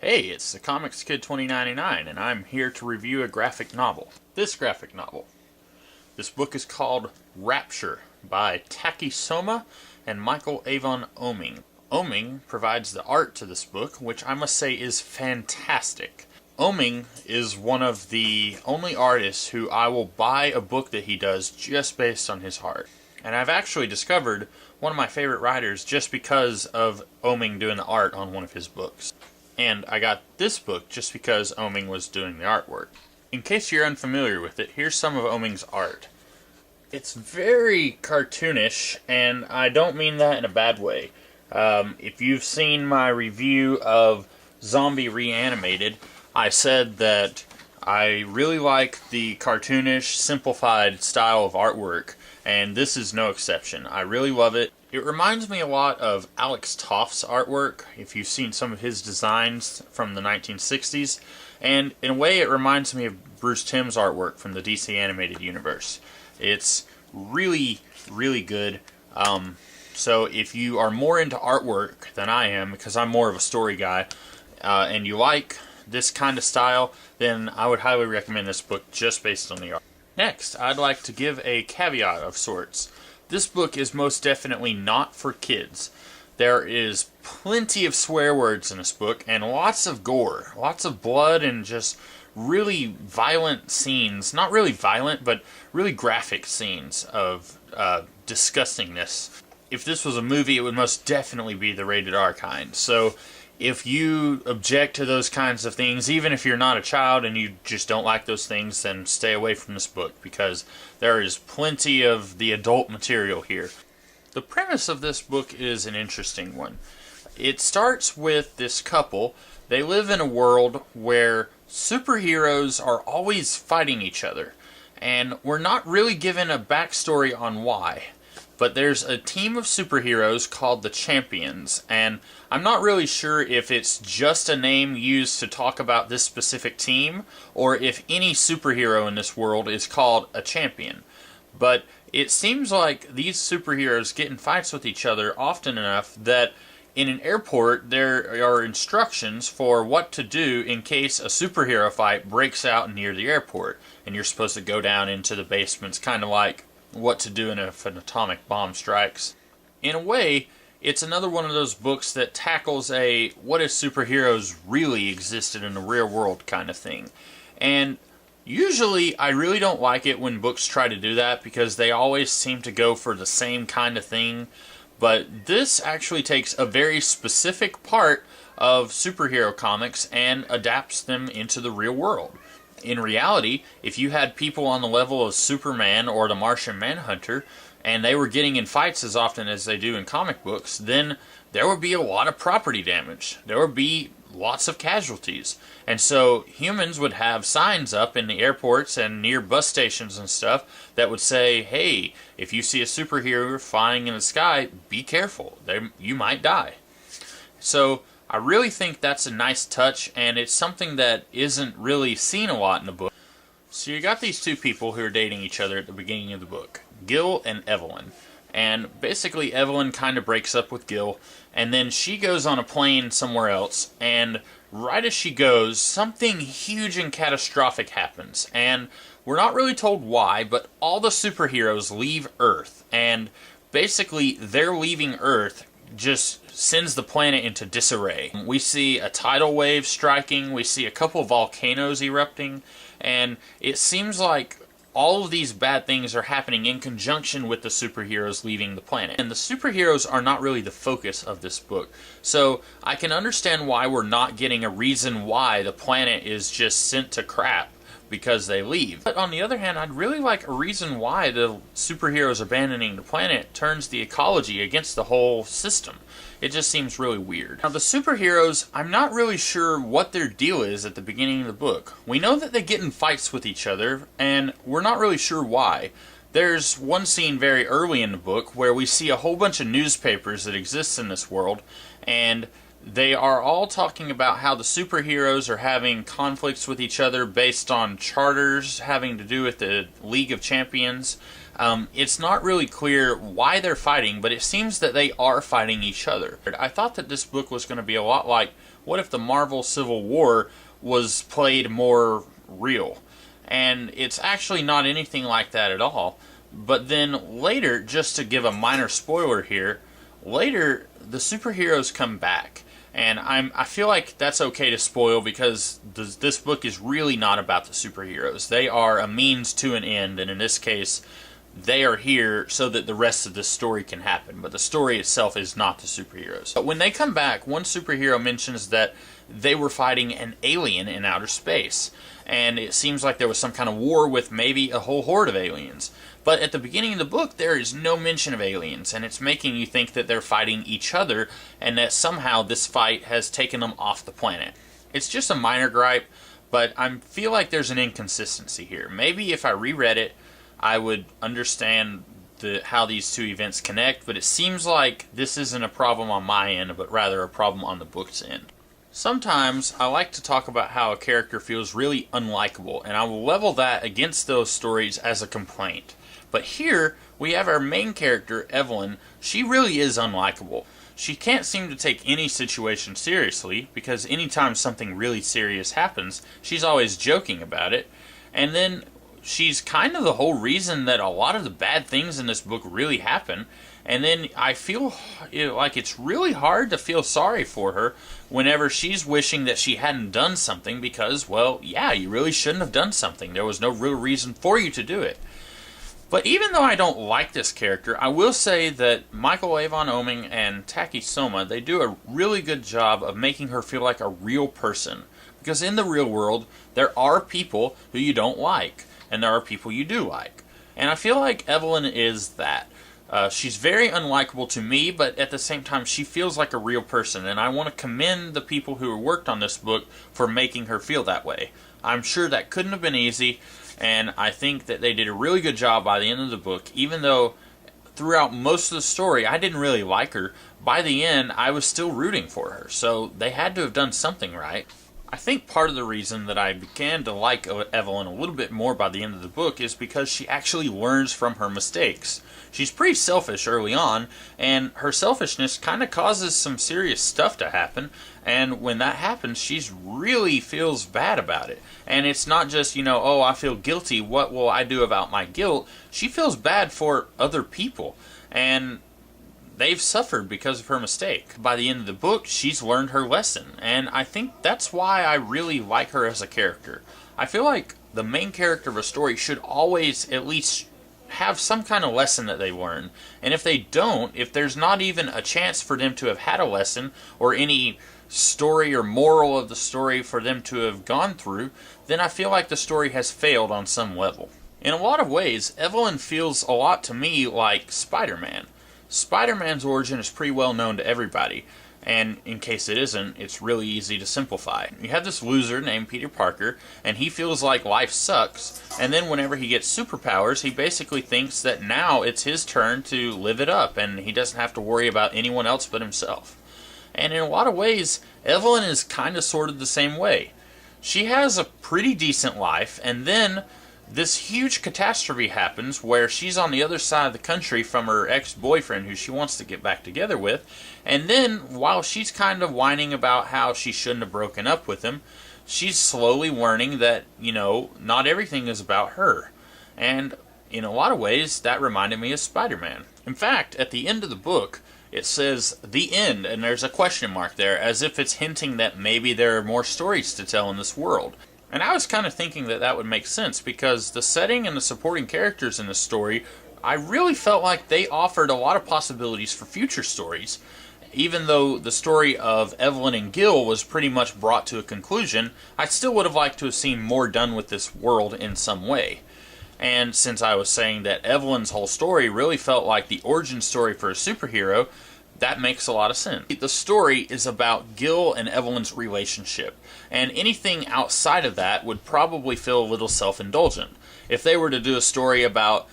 Hey, it's the Comics Kid 2099, and I'm here to review a graphic novel. This graphic novel. This book is called Rapture by Taki Soma and Michael Avon Oeming. Oeming provides the art to this book, which I must say is fantastic. Oeming is one of the only artists who I will buy a book that he does just based on his art. And I've actually discovered one of my favorite writers just because of Oeming doing the art on one of his books. And I got this book just because Oeming was doing the artwork. In case you're unfamiliar with it, here's some of Oeming's art. It's very cartoonish, and I don't mean that in a bad way. If you've seen my review of Zombie Reanimated, I said that I really like the cartoonish, simplified style of artwork, and this is no exception. I really love it. It reminds me a lot of Alex Toff's artwork, if you've seen some of his designs from the 1960s, and in a way it reminds me of Bruce Timm's artwork from the DC Animated Universe. It's really, really good. So if you are more into artwork than I am, because I'm more of a story guy, and you like this kind of style, then I would highly recommend this book just based on the art. Next, I'd like to give a caveat of sorts. This book is most definitely not for kids. There is plenty of swear words in this book, and lots of gore, lots of blood, and just really violent scenes. Not really violent, but really graphic scenes of disgustingness. If this was a movie, it would most definitely be the rated R kind. So if you object to those kinds of things, even if you're not a child and you just don't like those things, then stay away from this book, because there is plenty of the adult material here. The premise of this book is an interesting one. It starts with this couple. They live in a world where superheroes are always fighting each other, and we're not really given a backstory on why. But there's a team of superheroes called the Champions, and I'm not really sure if it's just a name used to talk about this specific team, or if any superhero in this world is called a champion. But it seems like these superheroes get in fights with each other often enough that in an airport there are instructions for what to do in case a superhero fight breaks out near the airport, and you're supposed to go down into the basements, kind of like what to do if an atomic bomb strikes. In a way, it's another one of those books that tackles a what if superheroes really existed in the real world kind of thing. And usually I really don't like it when books try to do that, because they always seem to go for the same kind of thing. But this actually takes a very specific part of superhero comics and adapts them into the real world. In reality, if you had people on the level of Superman or the Martian Manhunter, and they were getting in fights as often as they do in comic books, then there would be a lot of property damage. There would be lots of casualties. And so humans would have signs up in the airports and near bus stations and stuff that would say, hey, if you see a superhero flying in the sky, be careful. You might die. So I really think that's a nice touch, and it's something that isn't really seen a lot in the book. So you got these two people who are dating each other at the beginning of the book, Gil and Evelyn. And basically Evelyn kind of breaks up with Gil, and then she goes on a plane somewhere else, and right as she goes, something huge and catastrophic happens. And we're not really told why, but all the superheroes leave Earth, and basically their leaving Earth just sends the planet into disarray. We see a tidal wave striking, we see a couple volcanoes erupting, and it seems like all of these bad things are happening in conjunction with the superheroes leaving the planet. And the superheroes are not really the focus of this book. So I can understand why we're not getting a reason why the planet is just sent to crap because they leave. But on the other hand, I'd really like a reason why the superheroes abandoning the planet turns the ecology against the whole system. It just seems really weird. Now the superheroes, I'm not really sure what their deal is at the beginning of the book. We know that they get in fights with each other, and we're not really sure why. There's one scene very early in the book where we see a whole bunch of newspapers that exist in this world, and they are all talking about how the superheroes are having conflicts with each other based on charters having to do with the League of Champions. It's not really clear why they're fighting, but it seems that they are fighting each other. I thought that this book was going to be a lot like what if the Marvel Civil War was played more real? And it's actually not anything like that at all. But then later, just to give a minor spoiler here, later the superheroes come back. And I feel like that's okay to spoil because this book is really not about the superheroes. They are a means to an end, and in this case, they are here so that the rest of the story can happen. But the story itself is not the superheroes. But when they come back, one superhero mentions that they were fighting an alien in outer space. And it seems like there was some kind of war with maybe a whole horde of aliens. But at the beginning of the book, there is no mention of aliens, and it's making you think that they're fighting each other, and that somehow this fight has taken them off the planet. It's just a minor gripe, but I feel like there's an inconsistency here. Maybe if I reread it, I would understand how these two events connect, but it seems like this isn't a problem on my end, but rather a problem on the book's end. Sometimes I like to talk about how a character feels really unlikable, and I will level that against those stories as a complaint. But here, we have our main character, Evelyn. She really is unlikable. She can't seem to take any situation seriously, because anytime something really serious happens, she's always joking about it. And then she's kind of the whole reason that a lot of the bad things in this book really happen. And then I feel like it's really hard to feel sorry for her whenever she's wishing that she hadn't done something because, well, yeah, you really shouldn't have done something. There was no real reason for you to do it. But even though I don't like this character, I will say that Michael Avon Oeming and Taki Soma, they do a really good job of making her feel like a real person. Because in the real world, there are people who you don't like, and there are people you do like. And I feel like Evelyn is that. She's very unlikable to me, but at the same time, she feels like a real person, and I want to commend the people who worked on this book for making her feel that way. I'm sure that couldn't have been easy, and I think that they did a really good job by the end of the book, even though throughout most of the story, I didn't really like her. By the end, I was still rooting for her, so they had to have done something right. I think part of the reason that I began to like Evelyn a little bit more by the end of the book is because she actually learns from her mistakes. She's pretty selfish early on, and her selfishness kind of causes some serious stuff to happen, and when that happens, she really feels bad about it. And it's not just, oh, I feel guilty, what will I do about my guilt? She feels bad for other people, and they've suffered because of her mistake. By the end of the book, she's learned her lesson, and I think that's why I really like her as a character. I feel like the main character of a story should always at least have some kind of lesson that they learn, and if they don't, if there's not even a chance for them to have had a lesson, or any story or moral of the story for them to have gone through, then I feel like the story has failed on some level. In a lot of ways, Evelyn feels a lot to me like Spider-Man. Spider-Man's origin is pretty well known to everybody, and in case it isn't, it's really easy to simplify. You have this loser named Peter Parker, and he feels like life sucks, and then whenever he gets superpowers, he basically thinks that now it's his turn to live it up, and he doesn't have to worry about anyone else but himself. And in a lot of ways, Evelyn is kind of sort of the same way. She has a pretty decent life, and then this huge catastrophe happens where she's on the other side of the country from her ex-boyfriend who she wants to get back together with, and then while she's kind of whining about how she shouldn't have broken up with him, she's slowly learning that, not everything is about her. And in a lot of ways, that reminded me of Spider-Man. In fact, at the end of the book, it says, "The End," and there's a question mark there, as if it's hinting that maybe there are more stories to tell in this world. And I was kind of thinking that that would make sense, because the setting and the supporting characters in this story, I really felt like they offered a lot of possibilities for future stories. Even though the story of Evelyn and Gil was pretty much brought to a conclusion, I still would have liked to have seen more done with this world in some way. And since I was saying that Evelyn's whole story really felt like the origin story for a superhero, that makes a lot of sense. The story is about Gil and Evelyn's relationship, and anything outside of that would probably feel a little self-indulgent. If they were to do a story about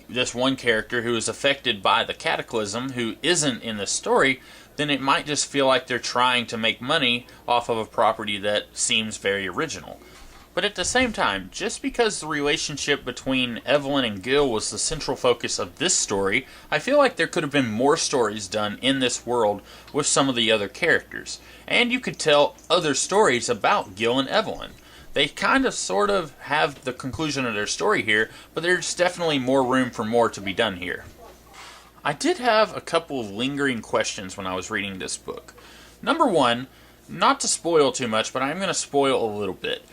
this one character who is affected by the cataclysm who isn't in the story, then it might just feel like they're trying to make money off of a property that seems very original. But at the same time, just because the relationship between Evelyn and Gil was the central focus of this story, I feel like there could have been more stories done in this world with some of the other characters. And you could tell other stories about Gil and Evelyn. They kind of sort of have the conclusion of their story here, but there's definitely more room for more to be done here. I did have a couple of lingering questions when I was reading this book. Number one, not to spoil too much, but I'm going to spoil a little bit.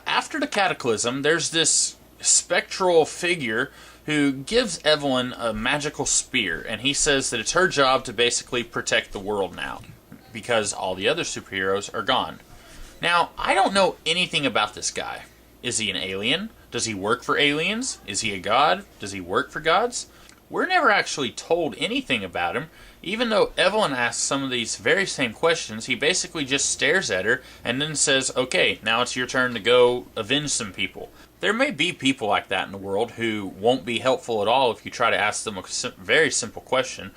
After the cataclysm, there's this spectral figure who gives Evelyn a magical spear, and he says that it's her job to basically protect the world now, because all the other superheroes are gone. Now, I don't know anything about this guy. Is he an alien? Does he work for aliens? Is he a god? Does he work for gods? We're never actually told anything about him. Even though Evelyn asks some of these very same questions, he basically just stares at her and then says, okay, now it's your turn to go avenge some people. There may be people like that in the world who won't be helpful at all if you try to ask them a very simple question,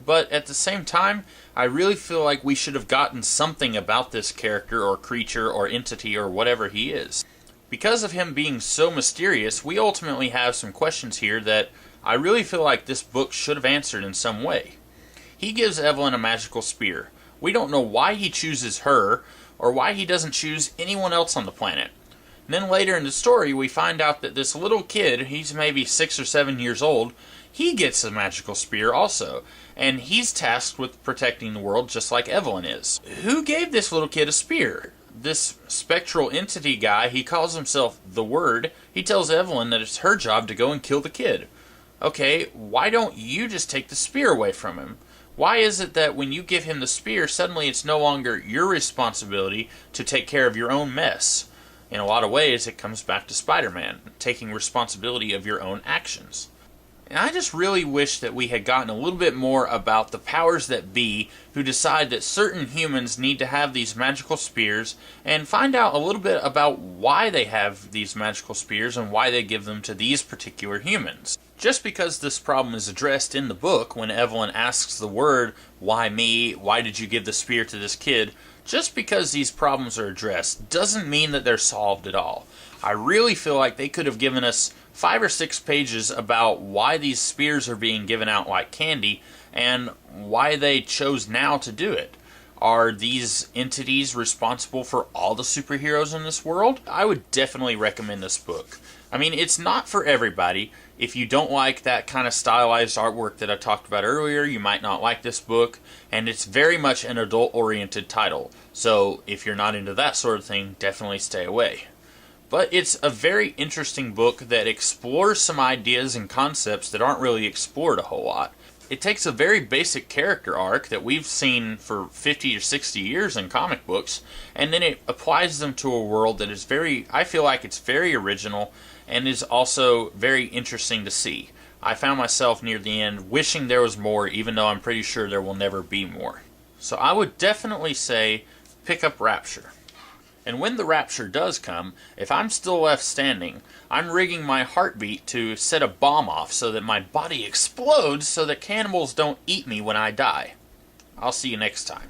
but at the same time, I really feel like we should have gotten something about this character or creature or entity or whatever he is. Because of him being so mysterious, we ultimately have some questions here that I really feel like this book should have answered in some way. He gives Evelyn a magical spear. We don't know why he chooses her, or why he doesn't choose anyone else on the planet. And then later in the story, we find out that this little kid, he's maybe 6 or 7 years old, he gets a magical spear also, and he's tasked with protecting the world just like Evelyn is. Who gave this little kid a spear? This spectral entity guy, he calls himself the Word. He tells Evelyn that it's her job to go and kill the kid. Okay, why don't you just take the spear away from him? Why is it that when you give him the spear, suddenly it's no longer your responsibility to take care of your own mess? In a lot of ways, it comes back to Spider-Man, taking responsibility of your own actions. And I just really wish that we had gotten a little bit more about the powers that be who decide that certain humans need to have these magical spears, and find out a little bit about why they have these magical spears and why they give them to these particular humans. Just because this problem is addressed in the book when Evelyn asks the Word, why me, why did you give the spear to this kid, just because these problems are addressed doesn't mean that they're solved at all. I really feel like they could have given us 5 or 6 pages about why these spears are being given out like candy and why they chose now to do it. Are these entities responsible for all the superheroes in this world? I would definitely recommend this book. I mean, it's not for everybody. If you don't like that kind of stylized artwork that I talked about earlier, you might not like this book, and it's very much an adult-oriented title. So if you're not into that sort of thing, definitely stay away. But it's a very interesting book that explores some ideas and concepts that aren't really explored a whole lot. It takes a very basic character arc that we've seen for 50 or 60 years in comic books, and then it applies them to a world that is I feel like it's very original, and is also very interesting to see. I found myself near the end wishing there was more, even though I'm pretty sure there will never be more. So I would definitely say pick up Rapture. And when the Rapture does come, if I'm still left standing, I'm rigging my heartbeat to set a bomb off so that my body explodes so that cannibals don't eat me when I die. I'll see you next time.